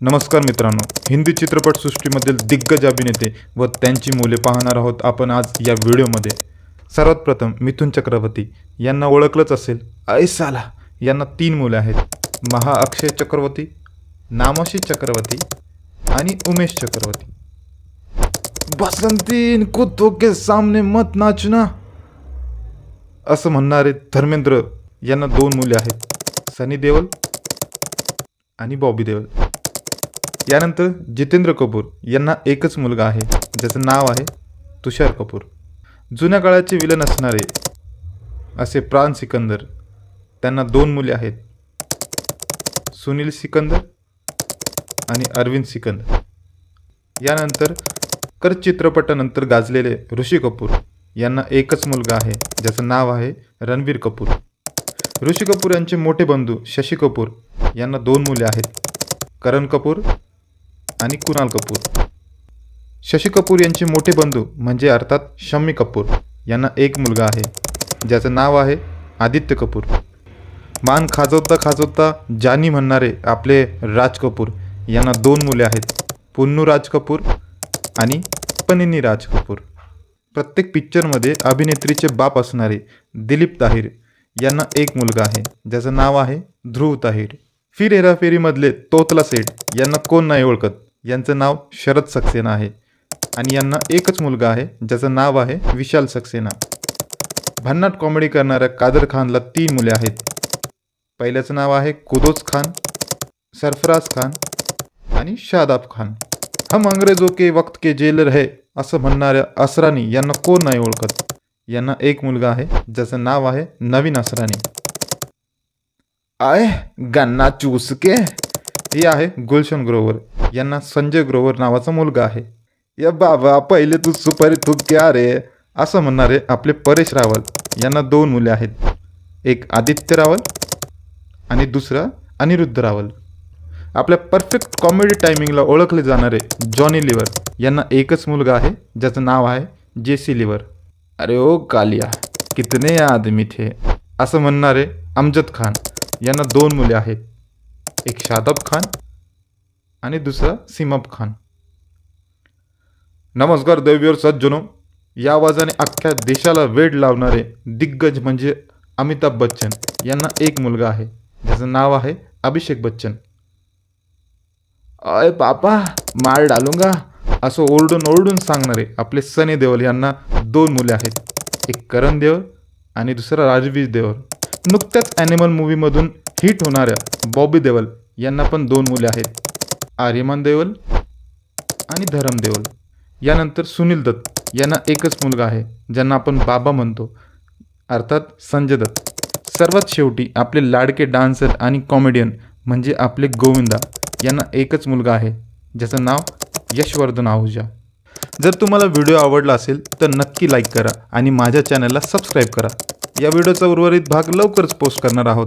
नमस्कार मित्रांनो, हिंदी चित्रपटसृष्टीमधील दिग्गज अभिनेते व त्यांची मुले पाहणार आहोत आपण आज या व्हिडिओमध्ये। सर्वात प्रथम मिथुन चक्रवर्ती यांना ओळखलंच असेल। ऐसाला यांना 3 मुले आहेत, महा अक्षय चक्रवर्ती, नामोशी चक्रवर्ती आणि उमेश चक्रवर्ती। बसंती इन कुत्तों के सामने मत नाचना असं म्हणणारे धर्मेंद्र यांना 2 मुले आहेत, सनी देओल आणि बॉबी देओल। यानंतर जितेंद्र कपूर यांना एकच मुलगा आहे, ज्याचं नाव आहे तुषार कपूर। जुन्या काळाचे विलन असणारे असे प्राण सिकंदर, त्यांना 2 मुले आहेत, सुनील सिकंदर आणि अरविंद सिकंदर। यानंतर कर चित्रपटानंतर गाजलेले ऋषी कपूर यांना एकच मुलगा आहे, ज्याचं नाव आहे रणबीर कपूर। ऋषी कपूर यांचे मोठे बंधू शशी कपूर यांना 2 मुले आहेत, करण कपूर आणि कुणाल कपूर। शशी कपूर यांचे मोठे बंधू म्हणजे अर्थात शम्मी कपूर यांना एक मुलगा आहे, ज्याचं नाव आहे आदित्य कपूर। मान खाजवता खाजवता जानी म्हणणारे आपले राज कपूर यांना 2 मुले आहेत, पुन्नू राज कपूर आणि पनिनी राज कपूर। प्रत्येक पिक्चरमध्ये अभिनेत्रीचे बाप असणारे दिलीप ताहीर यांना एक मुलगा आहे, ज्याचं नाव आहे ध्रुव ताहीर। फिर हेराफेरीमधले तोतला सेठ यांना कोण नाही ओळखत, यांचं नाव शरद सक्सेना आहे आणि यांना एकच मुलगा आहे, ज्याचं नाव आहे विशाल सक्सेना। भन्नाट कॉमेडी करणाऱ्या कादर खानला 3 मुले आहेत, पहिल्याचं नाव आहे कुदोज खान, सरफराज खान आणि शादाब खान। हम अंग्रेजों के वक्त के जेलर है असं म्हणणाऱ्या असरानी यांना कोण नाही ओळखत, यांना एक मुलगा आहे, ज्याचं नाव आहे नवीन असरानी। आय गन्ना चूस के हे आहे गुलशन ग्रोवर, यांना संजय ग्रोवर नावाचा मुलगा आहे। या बाबा पहिले तू सुपारी तू क्या रे असं म्हणणारे आपले परेश रावल यांना 2 मुले आहेत, एक आदित्य रावल आणि दुसरा अनिरुद्ध रावल। आपल्या परफेक्ट कॉमेडी टायमिंगला ओळखले जाणारे जॉनी लिव्हर यांना एकच मुलगा आहे, ज्याचं नाव आहे जेसी लिव्हर। अरे ओ कालिया कितने आदमी थे असं म्हणणारे अमजद खान यांना 2 मुले आहेत, एक शादाब खान आणि दुसरा सिमब खान। नमस्कार दैवीवर सज्जनो, या आवाजाने अख्ख्या देशाला वेड लावणारे दिग्गज म्हणजे अमिताभ बच्चन यांना एक मुलगा आहे, ज्याचं नाव आहे अभिषेक बच्चन। अय पापा मार डालूंगा असं ओरडून ओरडून सांगणारे आपले सनी देओल यांना 2 मुले आहेत, एक करण देओल आणि दुसरा राजवीर देओल। नुकत्याच ॲनिमल मूवीमधून हिट होणाऱ्या बॉबी देओल यांना पण 2 मुले आहेत, आर्यमान देओल आणि धरम देओल। यानंतर सुनील दत्त यांना एकच मुलगा आहे, ज्यांना आपण बाबा म्हणतो, अर्थात संजय दत्त। सर्वात शेवटी आपले लाडके डान्सर आणि कॉमेडियन म्हणजे आपले गोविंदा यांना एकच मुलगा आहे, ज्याचं नाव यशवर्धन आहुजा। जर तुम्हाला व्हिडिओ आवडला असेल तर नक्की लाईक करा आणि माझ्या चॅनलला सबस्क्राईब करा। या व्हिडिओचा उर्वरित भाग लवकरच पोस्ट करणार आहोत।